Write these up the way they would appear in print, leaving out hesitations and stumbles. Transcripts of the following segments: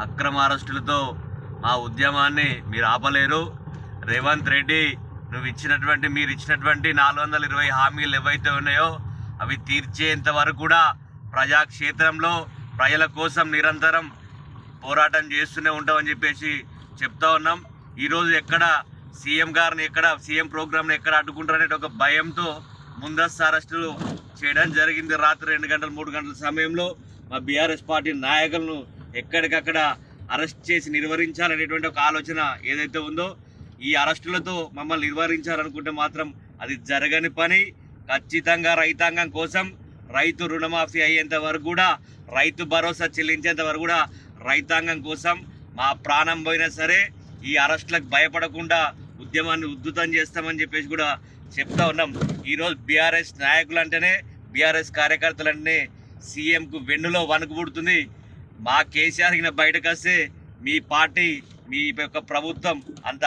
అక్రమ అరెస్టులతో మా ఉద్యమాన్ని మీరు ఆపలేరు. రేవంత్ రెడ్డి మీరు ఇచ్చినటువంటి 420 హామీలు ఏవైతే ఉన్నాయో అవి తీర్చేంత వరకు కూడా ప్రజాక్షేత్రంలో ప్రజల కోసం నిరంతరం పోరాటం చేస్తూనే ఉంటామని చెప్పేసి చెప్తా ఉన్నాం. ఈరోజు ఎక్కడ సీఎం గారిని సీఎం ప్రోగ్రామ్ని ఎక్కడ అడ్డుకుంటారనే ఒక భయంతో ముందస్తు అరెస్టులు చేయడం జరిగింది. రాత్రి 2 గంటలు 3 గంటల సమయంలో మా బీఆర్ఎస్ పార్టీ నాయకులను ఎక్కడికక్కడ అరెస్ట్ చేసి నిర్వహించాలనేటువంటి ఒక ఆలోచన ఏదైతే ఉందో, ఈ అరెస్టులతో మమ్మల్ని నిర్వహించాలనుకుంటే మాత్రం అది జరగని పని. ఖచ్చితంగా రైతాంగం కోసం రైతు రుణమాఫీ అయ్యేంత వరకు కూడా, రైతు భరోసా చెల్లించేంత వరకు కూడా రైతాంగం కోసం మా ప్రాణం పోయినా సరే ఈ అరెస్టులకు భయపడకుండా ఉద్యమాన్ని ఉద్ధృతం చేస్తామని చెప్పేసి కూడా చెప్తా ఉన్నాం. ఈరోజు బీఆర్ఎస్ నాయకులు అంటేనే, బీఆర్ఎస్ కార్యకర్తలంటేనే సీఎంకు వెన్నులో వణుకు పుడుతుంది. మా కేసీఆర్ బయటకు వస్తే మీ పార్టీ, మీ యొక్క ప్రభుత్వం అంత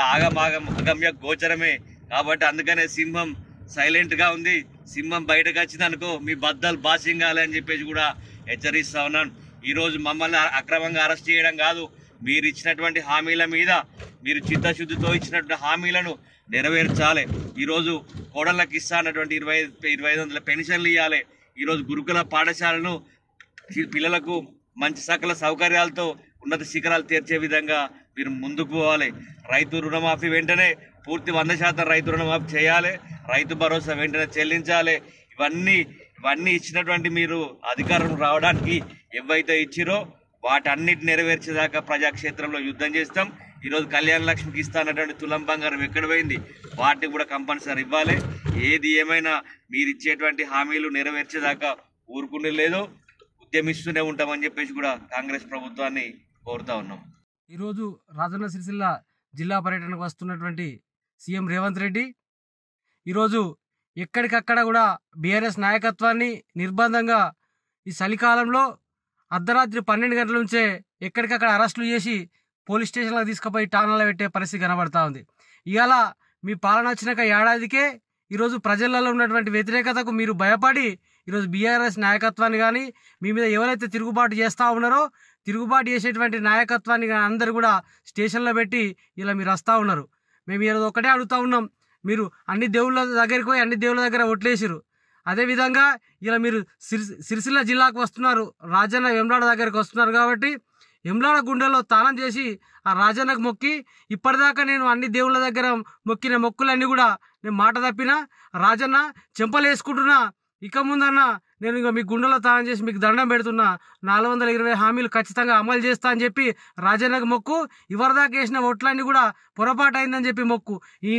అగమ్య గోచరమే. కాబట్టి అందుకనే సింహం సైలెంట్గా ఉంది. సింహం బయటకు వచ్చిందనుకో మీ బద్దలు బాసింగాలి అని చెప్పేసి కూడా హెచ్చరిస్తా ఉన్నాను. ఈరోజు మమ్మల్ని అక్రమంగా అరెస్ట్ చేయడం కాదు, మీరు ఇచ్చినటువంటి హామీల మీద, మీరు చిత్తశుద్ధితో ఇచ్చినటువంటి హామీలను నెరవేర్చాలి. ఈరోజు కోడళ్ళకి ఇస్తా అన్నటువంటి 2500 పెన్షన్లు ఇవ్వాలి. ఈరోజు గురుకుల పాఠశాలను పిల్లలకు మంచి సకల సౌకర్యాలతో ఉన్నత శిఖరాలు తీర్చే విధంగా మీరు ముందుకు పోవాలి. రైతు రుణమాఫీ వెంటనే పూర్తి 100% రైతు రుణమాఫీ చేయాలి. రైతు భరోసా వెంటనే చెల్లించాలి. ఇవన్నీ ఇచ్చినటువంటి మీరు అధికారం రావడానికి ఏవైతే ఇచ్చిరో వాటన్నిటిని నెరవేర్చేదాకా ప్రజాక్షేత్రంలో యుద్ధం చేస్తాం. ఈరోజు కళ్యాణ లక్ష్మికి ఇస్తానటువంటి తులం బంగారం ఎక్కడ పోయింది, వాటిని కూడా కంపల్సరీ ఇవ్వాలి. ఏది ఏమైనా మీరు ఇచ్చేటువంటి హామీలు నెరవేర్చేదాకా ఊరుకునే లేదు, ఉద్యమిస్తూనే ఉంటామని చెప్పేసి కూడా కాంగ్రెస్ ప్రభుత్వాన్ని కోరుతా ఉన్నాం. ఈరోజు రాజన్న సిరిసిల్ల జిల్లా పర్యటనకు వస్తున్నటువంటి సీఎం రేవంత్ రెడ్డి ఈరోజు ఎక్కడికక్కడ కూడా బీఆర్ఎస్ నాయకత్వాన్ని నిర్బంధంగా ఈ చలికాలంలో అర్ధరాత్రి 12 గంటల నుంచే ఎక్కడికక్కడ అరెస్టులు చేసి పోలీస్ స్టేషన్లకు తీసుకుపోయి టానాలో పెట్టే పరిస్థితి కనబడతా ఉంది. ఇవాళ మీ పాలన వచ్చినాక ఏడాదికే ఈరోజు ప్రజలలో ఉన్నటువంటి వ్యతిరేకతకు మీరు భయపడి ఈరోజు బీఆర్ఎస్ నాయకత్వాన్ని కానీ, మీ మీద ఎవరైతే తిరుగుబాటు చేస్తూ ఉన్నారో తిరుగుబాటు చేసేటువంటి నాయకత్వాన్ని కానీ అందరూ కూడా స్టేషన్లో పెట్టి ఇలా మీరు వస్తూ ఉన్నారు. మేము ఈరోజు ఒకటే అడుగుతూ ఉన్నాం, మీరు అన్ని దేవుళ్ళ దగ్గరికి పోయి అన్ని దేవుళ్ళ దగ్గర ఒట్లేసారు. అదేవిధంగా ఇలా మీరు సిరిసిల్ల జిల్లాకు వస్తున్నారు, రాజన్న వెమ్లాడ దగ్గరికి వస్తున్నారు. కాబట్టి వెమ్లాడ గుండెల్లో తానం చేసి ఆ రాజన్నకు మొక్కి, ఇప్పటిదాకా నేను అన్ని దేవుళ్ళ దగ్గర మొక్కిన మొక్కులన్నీ కూడా నేను మాట తప్పిన రాజన్న చెంపలు వేసుకుంటున్నా, ఇక ముందన్నా నేను ఇక మీ గుండెలో తానం చేసి మీకు దండం పెడుతున్నా, 420 హామీలు ఖచ్చితంగా అమలు చేస్తా అని చెప్పి రాజన్నకు మొక్కు. ఇవరిదాకా వేసిన ఓట్లన్నీ కూడా పొరపాటు అయిందని చెప్పి మొక్కు.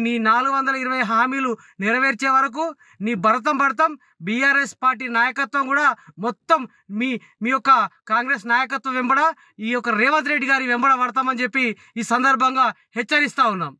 నీ 420 హామీలు నెరవేర్చే వరకు నీ భరతం పడతాం. బీఆర్ఎస్ పార్టీ నాయకత్వం కూడా మొత్తం మీ యొక్క కాంగ్రెస్ నాయకత్వం వెంబడ ఈ యొక్క రేవంత్ రెడ్డి గారి వెంబడ పడతామని చెప్పి ఈ సందర్భంగా హెచ్చరిస్తా ఉన్నాం.